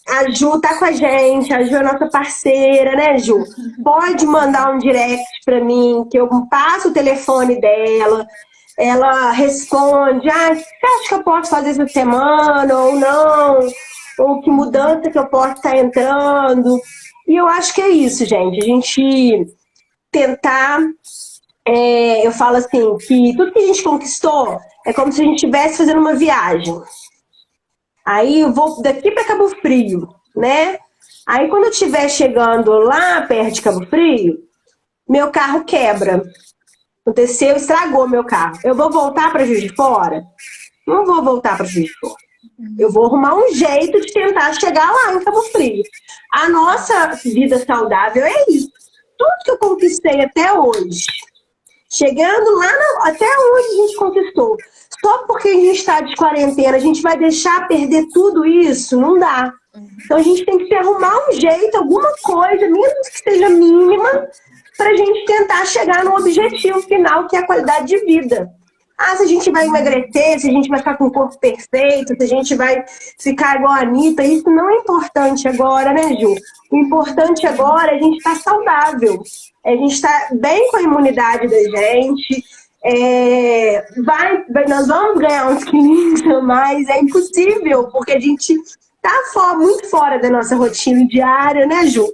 A Ju tá com a gente, a Ju é nossa parceira, né, Ju? Pode mandar Sim. um direct para mim, que eu passo o telefone dela, ela responde, você acha que eu posso fazer essa semana ou não? Ou que mudança que eu posso estar entrando? E eu acho que é isso, gente. A gente tentar, eu falo assim, que tudo que a gente conquistou é como se a gente estivesse fazendo uma viagem. Aí eu vou daqui para Cabo Frio, né? Aí quando eu estiver chegando lá perto de Cabo Frio, meu carro quebra. Aconteceu, estragou meu carro. Eu vou voltar para Juiz de Fora? Não vou voltar para Juiz de Fora. Eu vou arrumar um jeito de tentar chegar lá em Cabo Frio. A nossa vida saudável é isso. Tudo que eu conquistei até hoje, chegando lá até onde a gente conquistou, só porque a gente está de quarentena, a gente vai deixar perder tudo isso? Não dá. Então a gente tem que se arrumar um jeito, alguma coisa, mesmo que seja mínima, para a gente tentar chegar no objetivo final, que é a qualidade de vida. Se a gente vai emagrecer, se a gente vai ficar com o corpo perfeito, se a gente vai ficar igual a Anitta, isso não é importante agora, né, Ju? O importante agora é a gente estar saudável, a gente estar bem com a imunidade da gente, nós vamos ganhar uns quilinhos a mais, é impossível, porque a gente está muito fora da nossa rotina diária, né, Ju?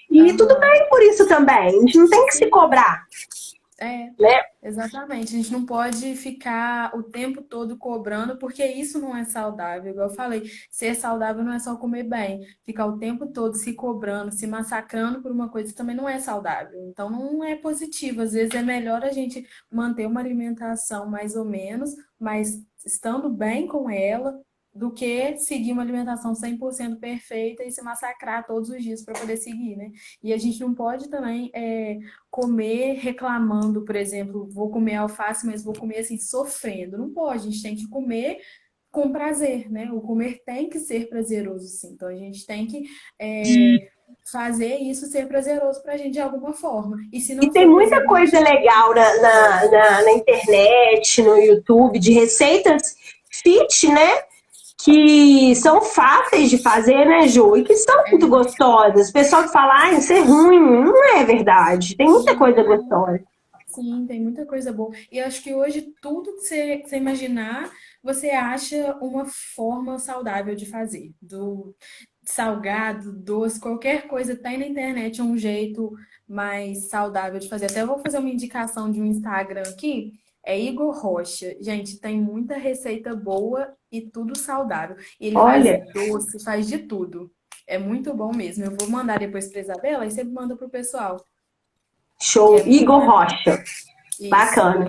E tudo Aham. bem por isso também, a gente não tem que se cobrar, É, né? exatamente. A gente não pode ficar o tempo todo cobrando, porque isso não é saudável. Igual eu falei, ser saudável não é só comer bem. Ficar o tempo todo se cobrando, se massacrando por uma coisa também não é saudável. Então não é positivo. Às vezes é melhor a gente manter uma alimentação mais ou menos, mas estando bem com ela, do que seguir uma alimentação 100% perfeita e se massacrar todos os dias para poder seguir, né? E a gente não pode também comer reclamando, por exemplo, vou comer alface, mas vou comer assim, sofrendo. Não pode, a gente tem que comer com prazer, né? O comer tem que ser prazeroso, sim. Então a gente tem que fazer isso ser prazeroso pra gente de alguma forma. E se E não tem for muita prazeroso, coisa legal na internet, no YouTube, de receitas fit, né? Que são fáceis de fazer, né, Ju? E que são muito gostosas. O pessoal que fala, ah, isso é ruim, não é verdade. Tem muita coisa gostosa. sim, tem muita coisa boa. E eu acho que hoje tudo que você imaginar, você acha uma forma saudável de fazer. Do salgado, doce, qualquer coisa tem na internet um jeito mais saudável de fazer. Até eu vou fazer uma indicação de um Instagram aqui. É Igor Rocha. Gente, tem muita receita boa e tudo saudável. E ele faz Olha, doce, faz de tudo. É muito bom mesmo. Eu vou mandar depois para Isabela e você manda pro pessoal, que show. é muito Igor legal. Rocha. Isso. Bacana.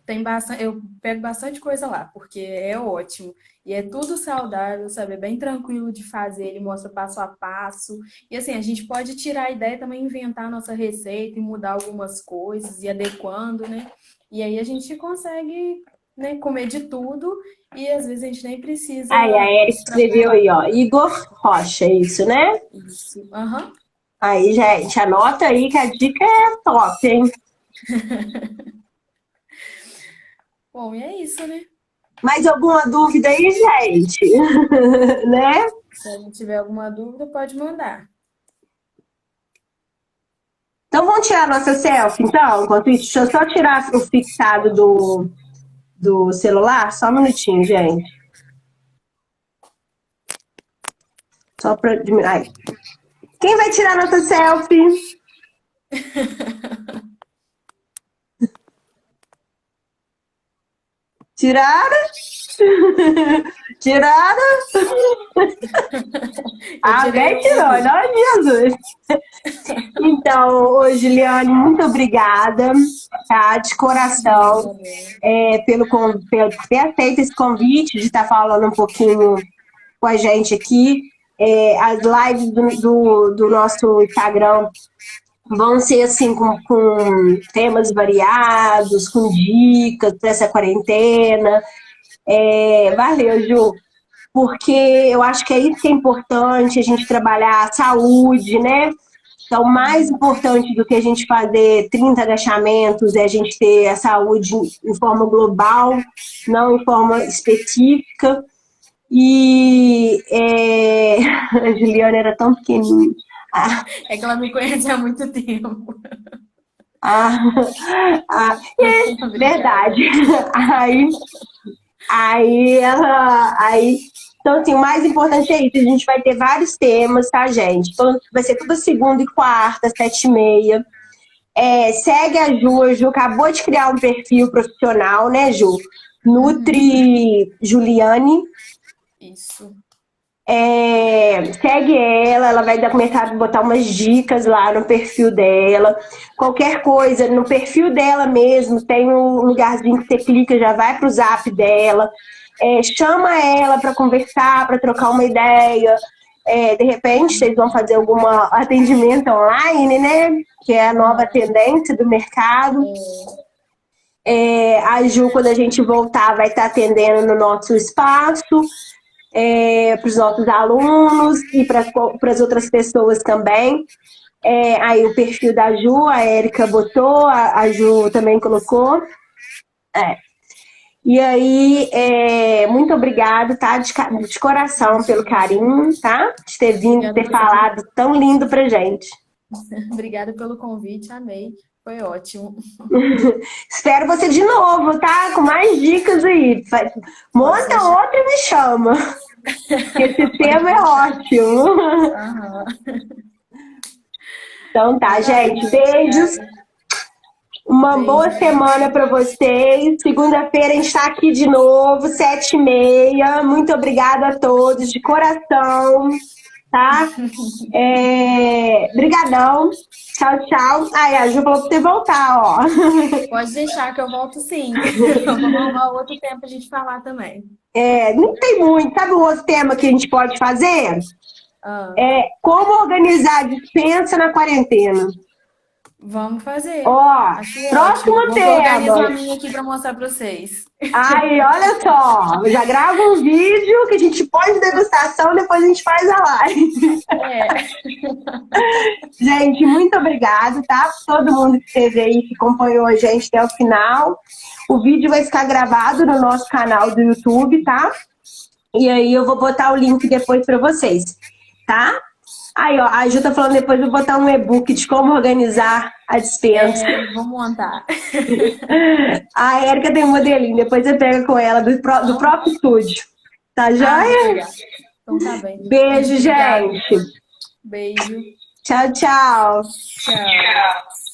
Tem bastante, eu pego bastante coisa lá, porque é ótimo. E é tudo saudável, sabe? É bem tranquilo de fazer, ele mostra passo a passo. E assim, a gente pode tirar a ideia e também inventar a nossa receita e mudar algumas coisas e adequando, né? E aí a gente consegue, né, comer de tudo e às vezes a gente nem precisa Aí, a Erika escreveu extrapolar. aí, ó. Igor Rocha, é isso, né? Isso. Aham. Aí, gente, anota aí que a dica é top, hein? Bom, e é isso, né? Mais alguma dúvida aí, gente? Né? Se a gente tiver alguma dúvida, pode mandar. Então vamos tirar nossa selfie, então? Enquanto isso, deixa eu só tirar o fixado do celular. Só um minutinho, gente. Só pra diminuir. Ai. Quem vai tirar nossa selfie? Tiraram? Tiraram? Eu tirei Alguém uma tirou, aqui. em nome de Jesus. Então, ô, Juliane, muito obrigada, tá? De Imagina, coração, Isabela. pelo ter aceito esse convite de estar falando um pouquinho com a gente aqui. As lives do nosso Instagram vão ser assim com temas variados, com dicas para essa quarentena. Valeu, Ju, porque eu acho que é isso que é importante, a gente trabalhar a saúde, né? Então, mais importante do que a gente fazer 30 agachamentos é a gente ter a saúde em forma global, não em forma específica. E a Juliana era tão pequenininha. Ah, É que ela me conhece há muito tempo. ah, Obrigada. verdade. Aí, aí, então assim, o mais importante é isso, a gente vai ter vários temas, tá, gente? Então, vai ser toda segunda e quarta, 7h30. Segue a Ju acabou de criar um perfil profissional, né, Ju? Nutri Juliane. Isso. Segue ela vai começar a botar umas dicas lá no perfil dela. Qualquer coisa, no perfil dela mesmo, tem um lugarzinho que você clica, já vai pro zap dela. Chama ela para conversar, para trocar uma ideia. De repente, vocês vão fazer algum atendimento online, né? Que é a nova tendência do mercado. A Ju, quando a gente voltar, vai estar atendendo no nosso espaço. Para os nossos alunos e para as outras pessoas também. Aí o perfil da Ju, a Érica botou, a Ju também colocou. E aí, muito obrigado, tá? De coração pelo carinho, tá? De ter vindo, Obrigada ter você por... falado tão lindo pra gente. Obrigada pelo convite, amei. Foi ótimo. Espero você de novo, tá? Com mais dicas aí. Pode Monta deixar. outra e me chama. Esse tema é ótimo. Aham. Então tá, Então tá bom. gente. Beijos. Obrigada. Uma boa Beijo. semana para vocês. Segunda-feira a gente está aqui de novo, 7h30. Muito obrigada a todos, de coração, tá? Brigadão. Tchau, tchau. Ai, a Ju falou pra você voltar, ó. Pode deixar que eu volto sim. Vamos arrumar outro tempo pra gente falar também. Não tem muito. Sabe o outro tema que a gente pode fazer? Ah, Como organizar a despensa na quarentena. vamos fazer. Ó, Acho próximo ótimo. Vou organizar tema. a minha aqui pra mostrar pra vocês. Ai, olha só, eu já gravo um vídeo que a gente pode degustar gravação, depois a gente faz a live. É. Gente, muito obrigado, tá? Todo mundo que esteve aí, que acompanhou a gente até o final. O vídeo vai ficar gravado no nosso canal do YouTube, tá? E aí eu vou botar o link depois para vocês, tá? Aí, ó, a Ju tá falando depois, vou botar um e-book de como organizar a dispensa. Vou montar. A Érica tem um modelinho, depois você pega com ela do próprio estúdio. Tá joia? Então tá bem. Beijo, gente. Beijo. Tchau, tchau. Tchau.